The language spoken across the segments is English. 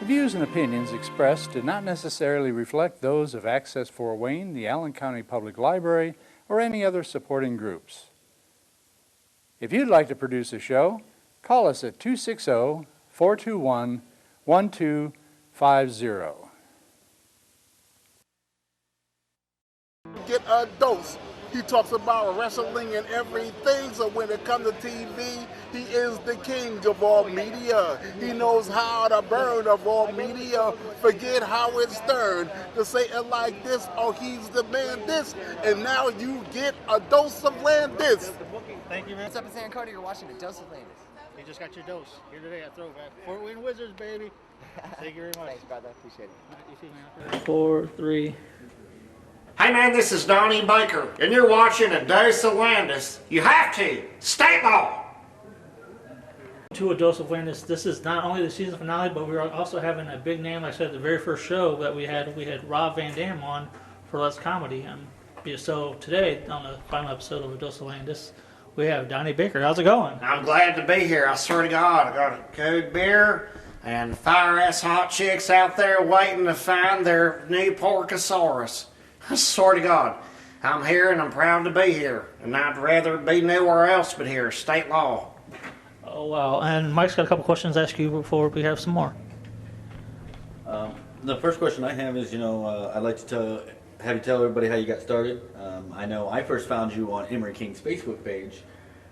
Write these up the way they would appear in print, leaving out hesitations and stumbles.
The views and opinions expressed do not necessarily reflect those of Access Fort Wayne, the Allen County Public Library, or any other supporting groups. If you'd like to produce a show, call us at 260-421-1250. Get a dose. He talks about wrestling and everything, so when it comes to TV, he is the king of all media. He knows how to burn of all media. Forget how it's done. To say it like this, oh, he's the man this, and now you get a dose of Landis. Thank you, man. What's up in San Antonio? You're watching a dose of Landis. You just got your dose. Here today at Throwback. Fort Wayne Wizards, baby. Thank you very much. Thanks, brother. Appreciate it. You see, man. 4, 3. Hey man, this is Donnie Baker, and you're watching a dose of Landis. You have to. State law. To a dose of Landis. This is not only the season finale, but we're also having a big name. Like I said, the very first show that we had Rob Van Dam on for Let's Comedy. So today, on the final episode of A Dose of Landis, we have Donnie Baker. How's it going? I'm glad to be here. I swear to God, I got a good beer and fire-ass hot chicks out there waiting to find their new Porcosaurus. I swear to God, I'm here and I'm proud to be here. And I'd rather be nowhere else but here. State law. Oh, wow. And Mike's got a couple questions to ask you before we have some more. The first question I have is, I'd like to have you tell everybody how you got started. I know I first found you on Emery King's Facebook page,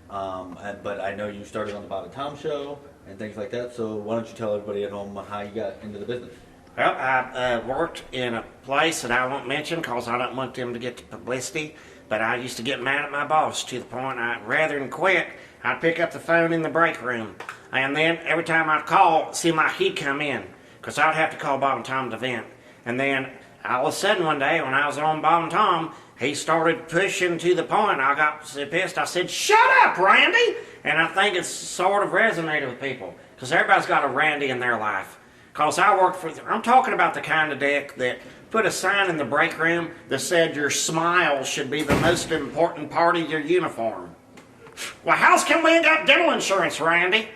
but I know you started on the Bob and Tom show and things like that. So why don't you tell everybody at home how you got into the business? Well, I worked in a place that I won't mention because I don't want them to get the publicity, but I used to get mad at my boss to the point rather than quit, I'd pick up the phone in the break room. And then every time I'd call, it seemed like he'd come in because I'd have to call Bob and Tom to vent. And then all of a sudden one day when I was on Bob and Tom, he started pushing to the point I got so pissed. I said, "Shut up, Randy!" And I think it's sort of resonated with people because everybody's got a Randy in their life. Because I worked I'm talking about the kind of dick that put a sign in the break room that said your smile should be the most important part of your uniform. Well, how's come we ain't got dental insurance, Randy?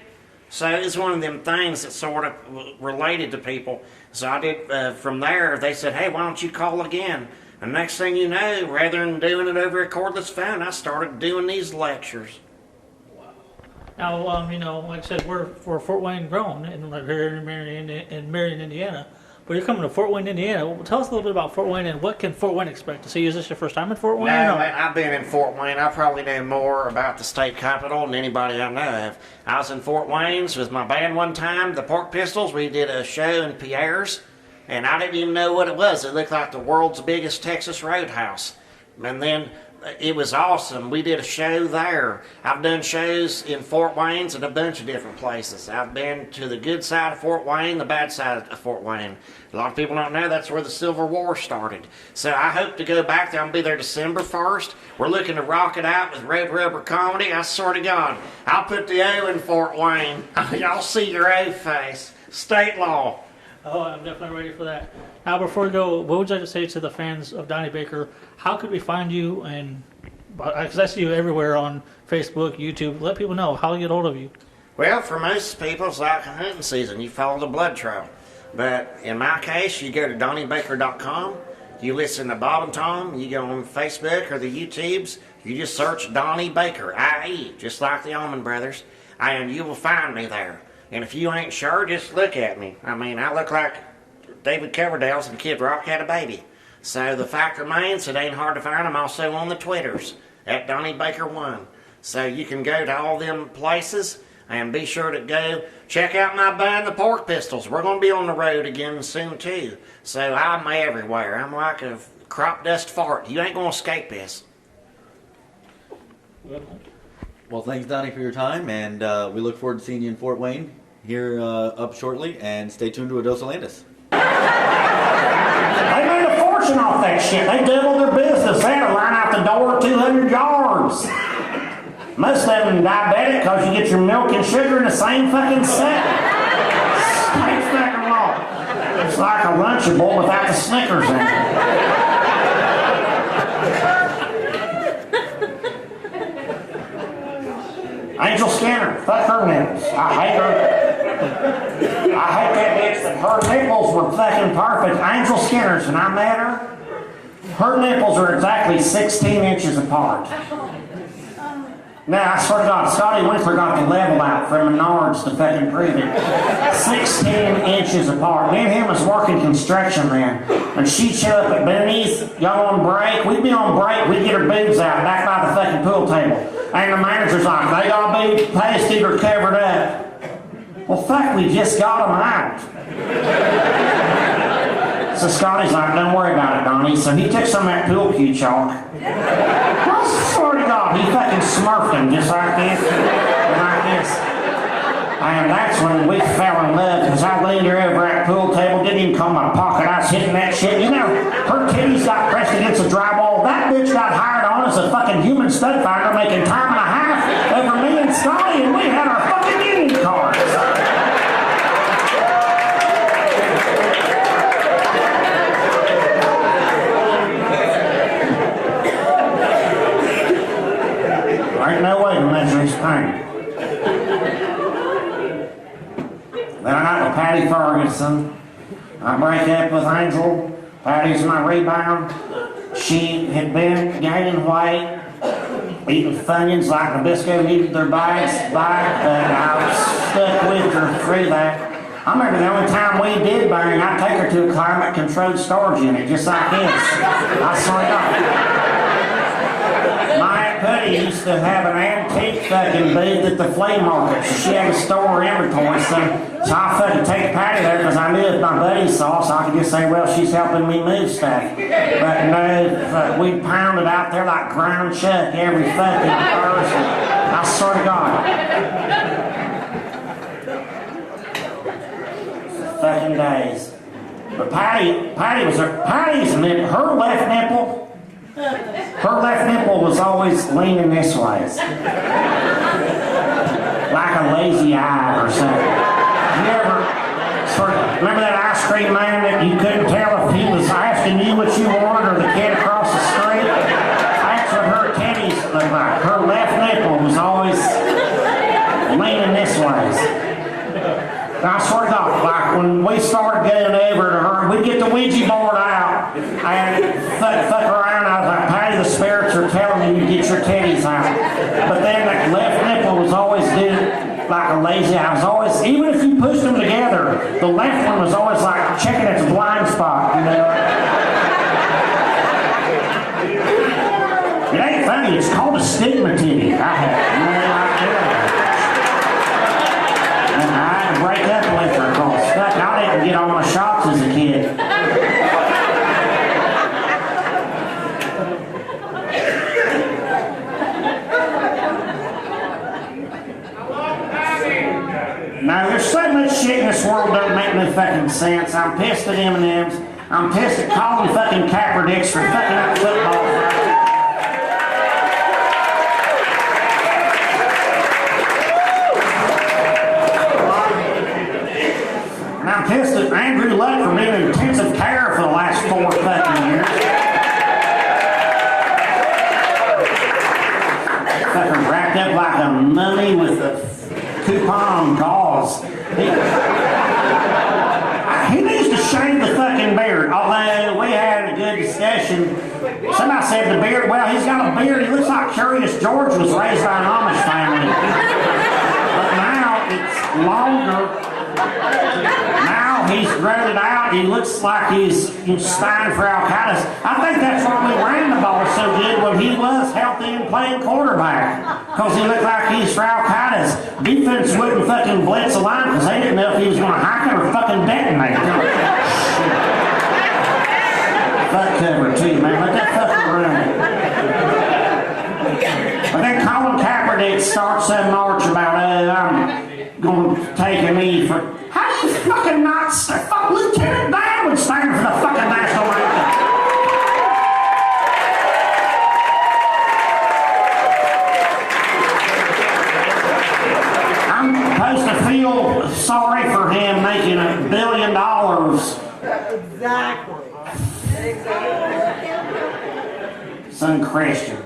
So it's one of them things that sort of related to people. So I did, from there, they said, "Hey, why don't you call again?" And next thing you know, rather than doing it over a cordless phone, I started doing these lectures. Now, like I said, we're Fort Wayne grown here in Marion, Indiana. But you're coming to Fort Wayne, Indiana. Well, tell us a little bit about Fort Wayne and what can Fort Wayne expect to see? Is this your first time in Fort Wayne? No, man, I've been in Fort Wayne. I probably know more about the state capitol than anybody I know of. I was in Fort Wayne's with my band one time, the Pork Pistols. We did a show in Pierre's, and I didn't even know what it was. It looked like the world's biggest Texas Roadhouse. And then it was awesome. We did a show there. I've done shows in Fort Wayne's and a bunch of different places. I've been to the good side of Fort Wayne, the bad side of Fort Wayne. A lot of people don't know that's where the Civil War started. So I hope to go back there. I'll be there December 1st. We're looking to rock it out with Red Rubber Comedy. I swear to God, I'll put the O in Fort Wayne. Y'all see your O face. State law. Oh, I'm definitely ready for that. Now, before we go, what would you like to say to the fans of Donnie Baker? How could we find you? And because I see you everywhere on Facebook, YouTube. Let people know how to get hold of you. Well, for most people, it's like hunting season. You follow the blood trail. But in my case, you go to DonnieBaker.com. You listen to Bob and Tom. You go on Facebook or the YouTubes. You just search Donnie Baker, I.E., just like the Allman Brothers, and you will find me there. And if you ain't sure, just look at me. I mean, I look like David Coverdale's and Kid Rock had a baby. So the fact remains, it ain't hard to find. I'm also on the Twitters at Donnie Baker 1. So you can go to all them places and be sure to go check out my band, the Pork Pistols. We're going to be on the road again soon too. So I'm everywhere. I'm like a crop dust fart. You ain't going to escape this. Well, thanks, Donnie, for your time, and we look forward to seeing you in Fort Wayne here up shortly, and stay tuned to A Dose of Landis. They made a fortune off that shit. They doubled their business. They had to line out the door 200 yards. Most of them diabetic because you get your milk and sugar in the same fucking set. Straight fucking law. It's like a Lunchable without the Snickers in it. Angel Skinner, fuck her names. I hate her. I hate that bitch, but her nipples were fucking perfect. Angel Skinner's, when I met her nipples are exactly 16 inches apart. Now, I swear to God, Scotty Winkler got the level out from Menards to fucking prove it. 16 inches apart. Me and him was working construction then. And she'd show up at Benny's, y'all on break. We'd be on break, we'd get her boobs out back by the fucking pool table. And the manager's like, they all be pasted or covered up. Well, fuck, we just got them out. So Scotty's like, don't worry about it, Donnie. So he took some of that pool cue chalk. I swear to God, he fucking smurfed him just like this. And like this. And that's when we fell in love, because I leaned her over at the pool table, didn't even call my pocket, I was hitting that shit. You know, her titties got pressed against the drywall. That bitch got hired on as a fucking human stud finder, making time and a half over me and Scotty, and we had our fucking union cards. Ain't no way to measure his pain. Then I got with Patty Ferguson. I break up with Angel. Patty's my rebound. She had been gaining weight, eating Funyuns like Nabisco needed their bags back, but I was stuck with her through that. I remember the only time we did bang, I'd take her to a climate-controlled storage unit, just like this. I swear to God. My Aunt Putty used to have an antique fucking booth at the flea market. So she had to store her inventory. So I fucking take Patty there because I knew if my buddy saw, so I could just say, well, she's helping me move stuff. But no, we pounded out there like ground chuck every fucking Thursday. I swear to God. Fucking days. But Patty's her left nipple. Her left nipple was always leaning this way. Like a lazy eye or something. You ever remember that ice cream man that you couldn't tell if he was asking you what you wanted or the kid across the street? That's what her titties looked like. Her left nipple was always leaning this way. I swear to God, like when we started going over to her, we'd get the Ouija board out and fuck around. I was like, Patty, the spirits are telling me you get your titties out. But then that left nipple was always doing like a lazy. I was always, even if you pushed them together, the left one was always like checking its blind spot, you know. It ain't funny, it's called a stigma titty. I break up with her because fuck, I didn't get all my shots as a kid. Now there's so much shit in this world that don't make no fucking sense. I'm pissed at M&M's. I'm pissed at calling fucking Kaepernicks for fucking up football. I'm pissed at Andrew Luck for being in intensive care for the last 4 fucking years. Fucking wrapped up like a mummy with a coupon gauze. He needs to shave the fucking beard. Although we had a good discussion. Somebody said the beard, well, he's got a beard. He looks like Curious George was raised by an Amish family. But now it's longer. Now he's grown it out. He looks like he's spying for Al-Qaeda. I think that's why we ran the ball so good when he was healthy and playing quarterback. Because he looked like he's for Al-Qaeda's. Defense wouldn't fucking blitz a line because they didn't know if he was going to hike it or fucking detonate. Fuck cover too, man. Let that fucking run. But then Colin Kaepernick starts that march about, I'm going to take a knee for... How do you fucking not... Fuck, Lieutenant Dan would stand for the fucking national anthem. I'm supposed to feel sorry for him making $1 billion. Exactly. Some Christian.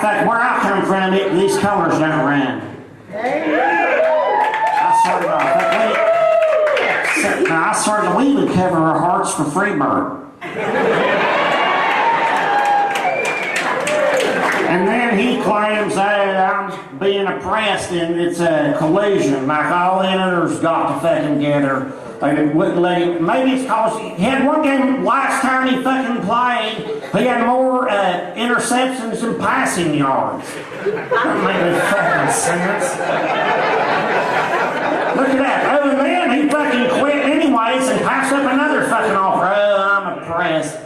Where I come friend, these colors don't run. I swear to we would cover our hearts for Freebird. And then he claims that I'm being oppressed and it's a collusion, like all the editors got to fucking together. And wouldn't let him. Maybe it's because he had one game last time he fucking played, he had more interceptions than passing yards. Doesn't make any fucking sense. Look at that. Other than that, he fucking quit anyways and passed up another fucking offer. Oh, I'm oppressed.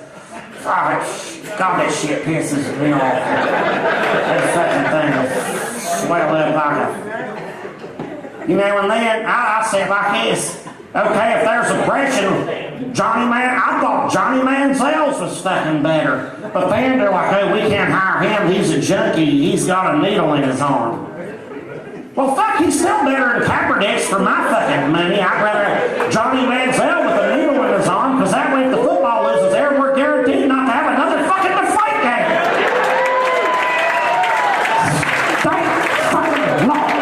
God, that shit pisses me off. That fucking thing swell up like a... You know, and then I say like this. Okay, if there's oppression, I thought Johnny Manziel's was fucking better. But then they're like, oh, we can't hire him, he's a junkie, he's got a needle in his arm. Well, fuck, he's still better than Kaepernick's for my fucking money. I'd rather Johnny Manziel with a needle in his arm, because that way if the football loses there, we're guaranteed not to have another fucking deflate game. Thank fucking Lord.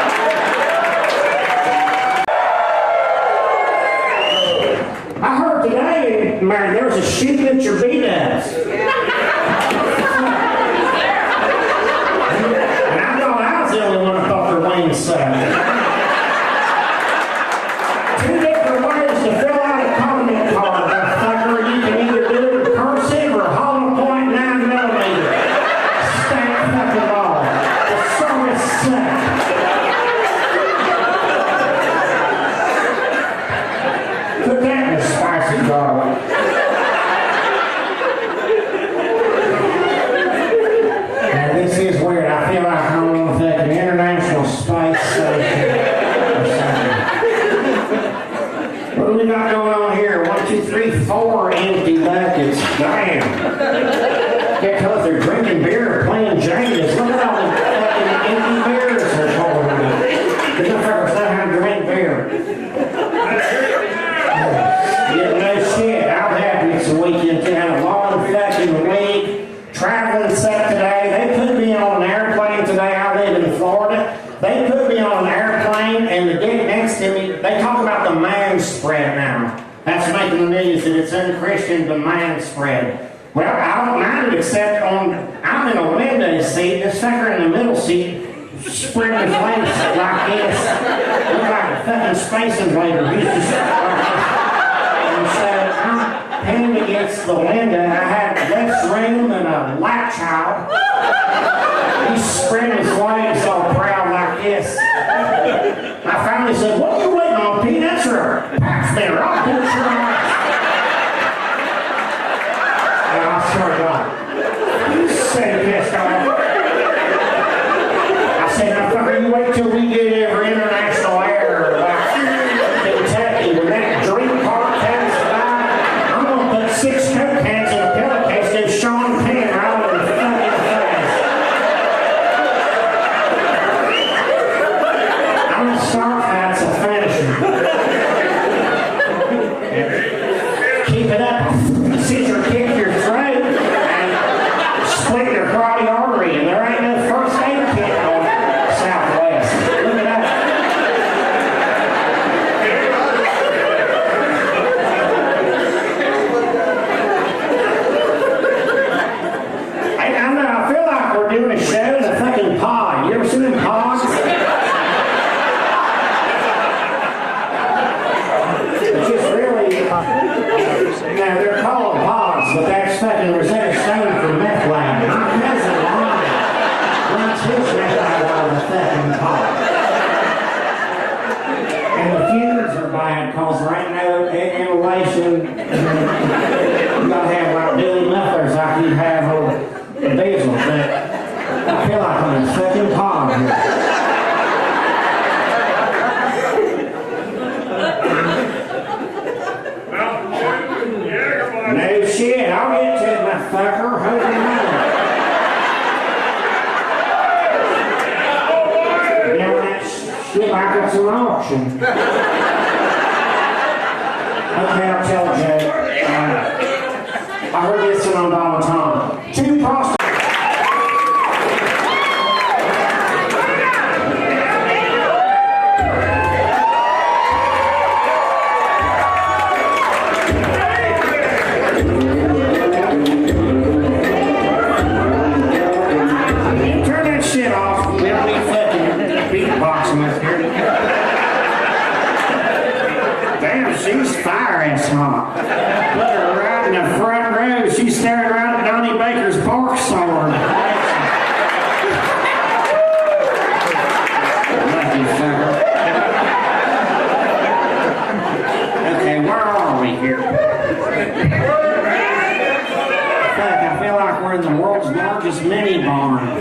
I heard today, Mary, there was a shooting at your B-Dubs. And I thought I was the only one who thought their wings sucked. Two different ways to fill out a comment card, motherfucker. You can either do it in cursive or hollow point 9mm. Stank fucking ball. The service sucked. Put that in the spicy garlic. Now this is weird. I feel like I'm on a fucking international space station or something. What do we got going on here? 1, 2, 3, 4 empty buckets. Damn. Can't tell if they're drinking beer or playing Janus. Look at all the fucking empty beers they're pouring out. These motherfuckers know how to drink beer. Yeah, no shit. I'm happy it's a weekend. They had a long fucking week. Traveling set today. They put me on an airplane today. I live in Florida. They put me on an airplane and the dick next to me, they talk about the man spread now. That's making the news that it's unchristian, the man spread. Well, I don't mind it except I'm in a window seat. This sucker in the middle seat spreading his legs like this. Look like a fucking space invader. He's just and so I'm pinned against the window. I had less room than a lap child. He's spreading his legs all proud like this. I finally said, what are you waiting on, peanuts or a pap smear? I'll put your eyes. And I swear to God, you said pissed off. I said, now fucker, you wait till we get over international air like Kentucky when that dream car comes by. I'm gonna put 6 Coke cans in a pillowcase and Sean Penn right over the fucking face. I'm gonna start that's a finisher. Keep it up. Scissor kick your throat and split your carotid artery, and there ain't no first aid kit on Southwest. Look at that. Hey, I feel like we're doing a show in a fucking pod. You ever seen them pods? It's just really, now they're called pods, but that's fucking Rosetta Stone from meth lab. My cousin Lonnie runs his meth lab out of the fucking pod. And the fumes are bad because there ain't no inhalation. You gotta have like Billy mufflers like you have on the diesel. But I feel like I'm in a fucking pod here. No shit, I'll get to it, motherfucker. Hold your mouth. Now that shit like it's an auction. Okay, I'll tell a joke. I heard this one on Donald Trump. 2 prostitutes. she's fire and hot. Put her right in the front row. She's staring right at Donnie Baker's pork sword. Lucky sucker. Okay, where are we here? I feel like we're in the world's largest mini barn.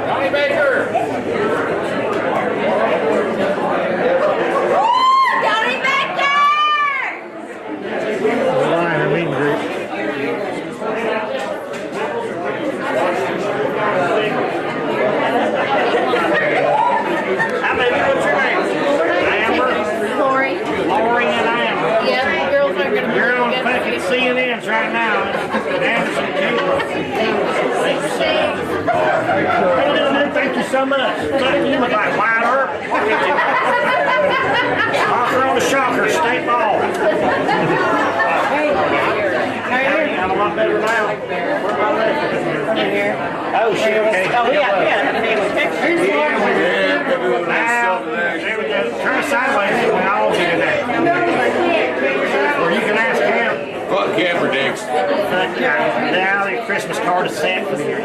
Donnie Baker! Donnie Baker! How baby, what's your name? Amber? Lori. Lori and Amber. Yep, girls are gonna be You're on together. fucking CNNs right now. Anderson Cooper. Thank you so much. You look like Wyatt Earp. Shocker on the shocker, state ball. I'm a lot better now. Oh, shit, okay. Oh, yeah, family pictures. Now, there we go. Turn sideways and we all get in there. Or you can ask him. Fuck camper dicks. Now the Christmas card is set for the year.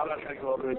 I'm not trying to go over it.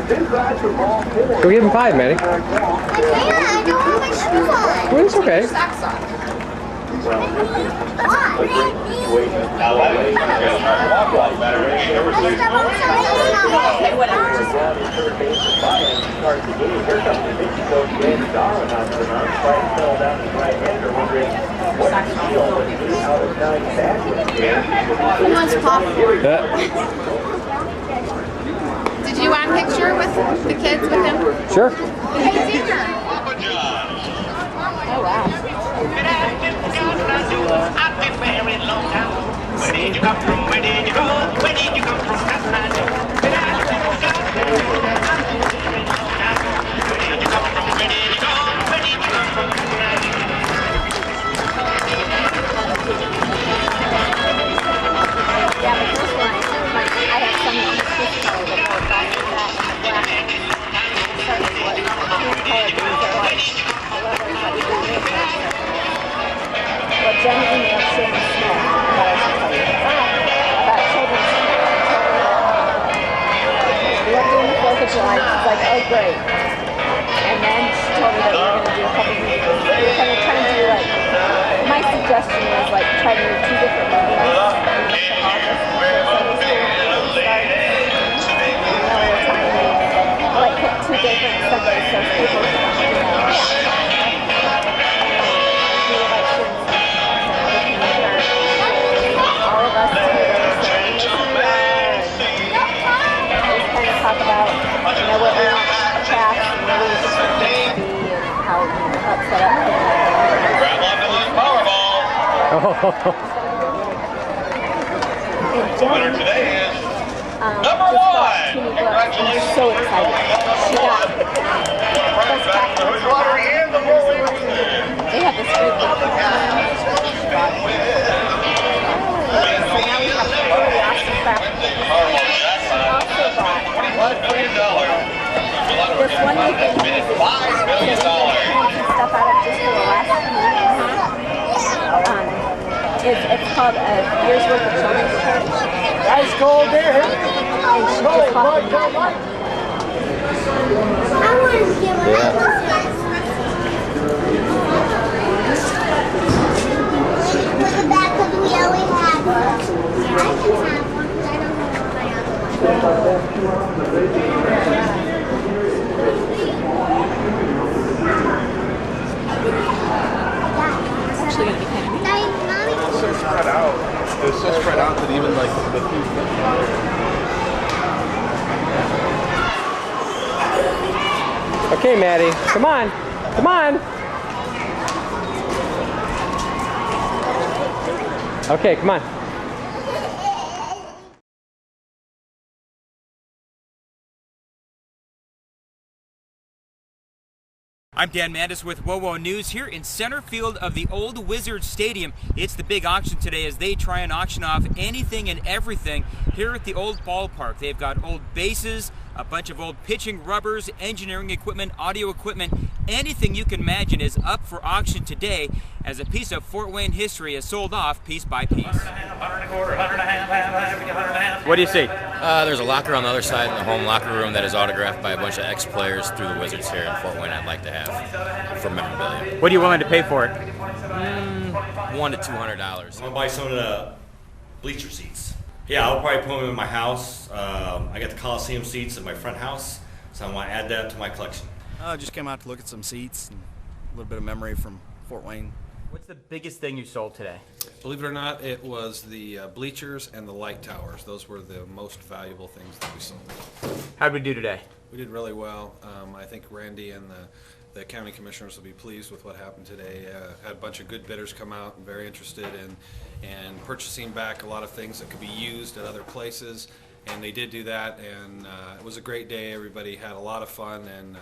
Go give him 5, Maddie. I don't have my shoes on. Well, it's okay. Socks on. Who wants popcorn? Did you want a picture with the kids with him? Sure. Hey, Dina. Oh, wow. Where did you come from? Where did you go? Where did you come from? That's what I know. Where did you come from? Where did you go? Where did you come from? Yeah, but this one, I have some on the Swiss color that goes back to that and the black. Starting to look. These color things are like, I love everybody doing this. But Jen emailed Sharon Smith that I should tell you about children's we love doing the 4th of July. She's like, oh great. And then she told me that we were going to do a couple movies. We were kind of trying to do like, my suggestion was like try to do 2 different movies in the month of August before Sunday school starts. Like pick 2 different Sundays so people can, you know, do like all of us together, so we just kind of talk about, you know, what we want to cast and what we want things to be and how we help set up things. And Jen, Number 1! Congratulations! I'm so excited. She got first back to the lottery and the they have this great book. So now we have a really awesome craft. She also bought this one we can use stuff out of just for the last it's called a year's worth of children's church. Nice gold there. And she just bought the I want to get one. With the back of the wheel we have. I can have one, but I don't know my other It's actually going to be kind of neat. It's so spread out. It's so spread out that even like the Okay, Maddie. Come on. Come on. Okay, come on. I'm Dan Mandis with WOWO News here in center field of the old Wizards Stadium. It's the big auction today as they try and auction off anything and everything here at the old ballpark. They've got old bases, a bunch of old pitching rubbers, engineering equipment, audio equipment, anything you can imagine is up for auction today as a piece of Fort Wayne history is sold off piece by piece. What do you see? There's a locker on the other side in the home locker room that is autographed by a bunch of ex-players through the Wizards here in Fort Wayne I'd like to have for memorabilia. What are you willing to pay for it? $100 to $200. I'm gonna buy some of the bleacher seats. Yeah, I'll probably put them in my house. I got the Coliseum seats in my front house, so I want to add that to my collection. I just came out to look at some seats and a little bit of memory from Fort Wayne. What's the biggest thing you sold today? Believe it or not, it was the bleachers and the light towers. Those were the most valuable things that we sold. How'd we do today? We did really well. I think Randy and the county commissioners will be pleased with what happened today. Had a bunch of good bidders come out and very interested in purchasing back a lot of things that could be used at other places, and they did do that, and it was a great day. Everybody had a lot of fun and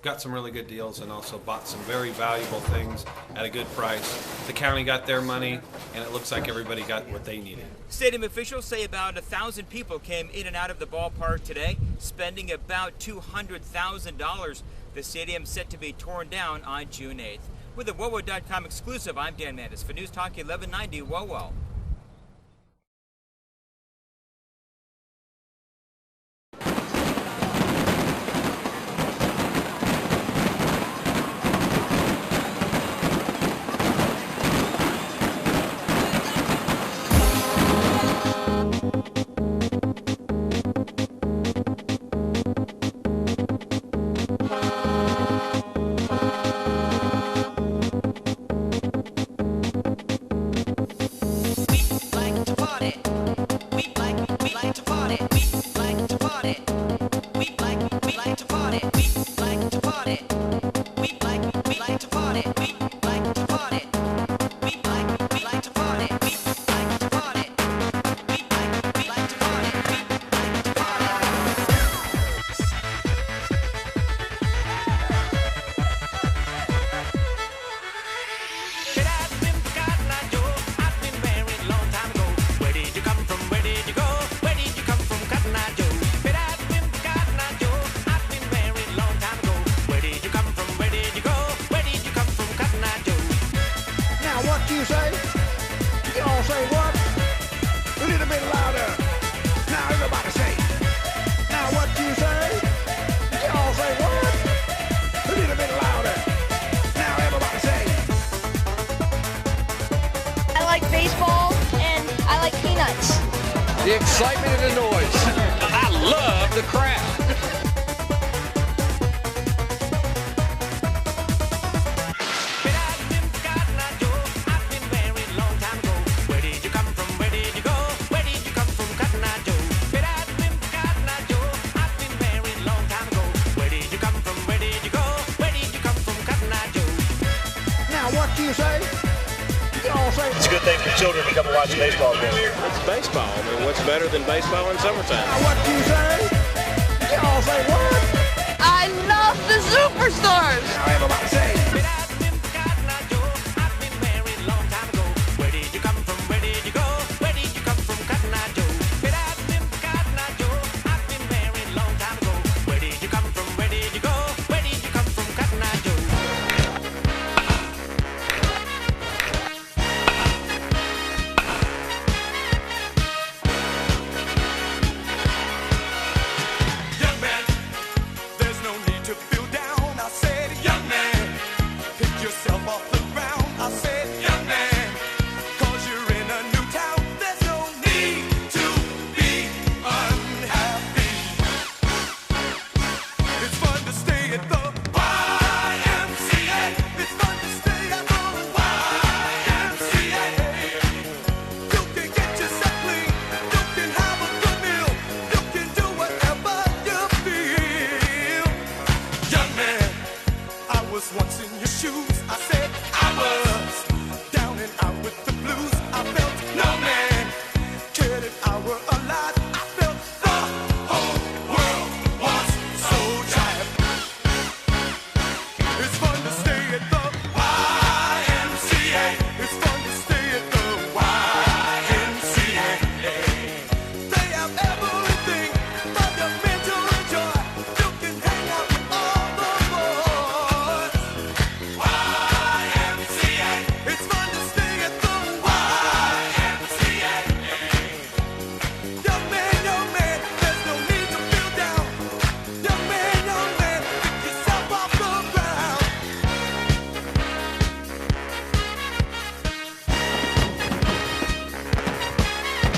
got some really good deals and also bought some very valuable things at a good price. The county got their money, and it looks like everybody got what they needed. Stadium officials say about 1,000 people came in and out of the ballpark today, spending about $200,000. The stadium set to be torn down on June 8th. With a WOWO.com exclusive, I'm Dan Mandis for News Talk 1190 WOWO. the excitement and the noise. I love the crowd. It's a good thing for children to come and watch a baseball game. It's baseball. I mean, what's better than baseball in summertime? What do you say? Y'all say what? I love the Superstars. I am about to say.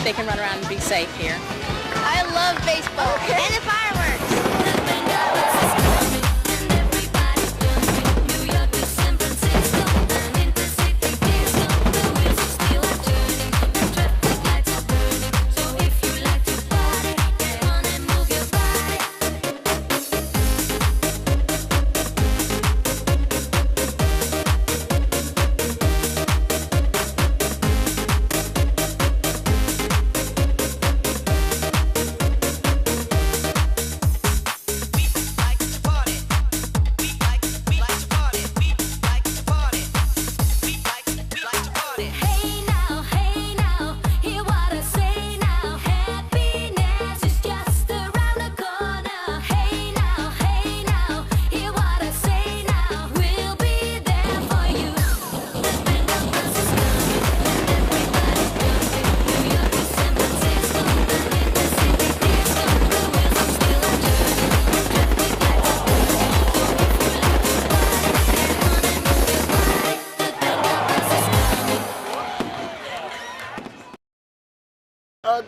They can run around and be safe here. I love baseball and the fireworks.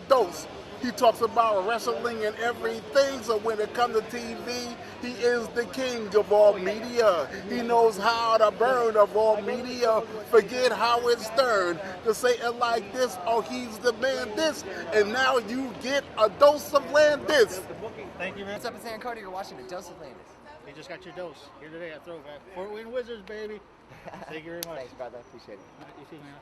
Dose. He talks about wrestling and everything, so when it comes to TV, he is the king of all media. He knows how to burn of all media. Forget how it's done. To say it like this, oh, he's the man this, and now you get a dose of Landis. Thank you, man. What's up in San Antonio? You're watching a dose of Landis. You just got your dose here today at Throwback. Fort Wayne Wizards, baby. Thank you very much. Thanks, brother. Appreciate it. You too, man.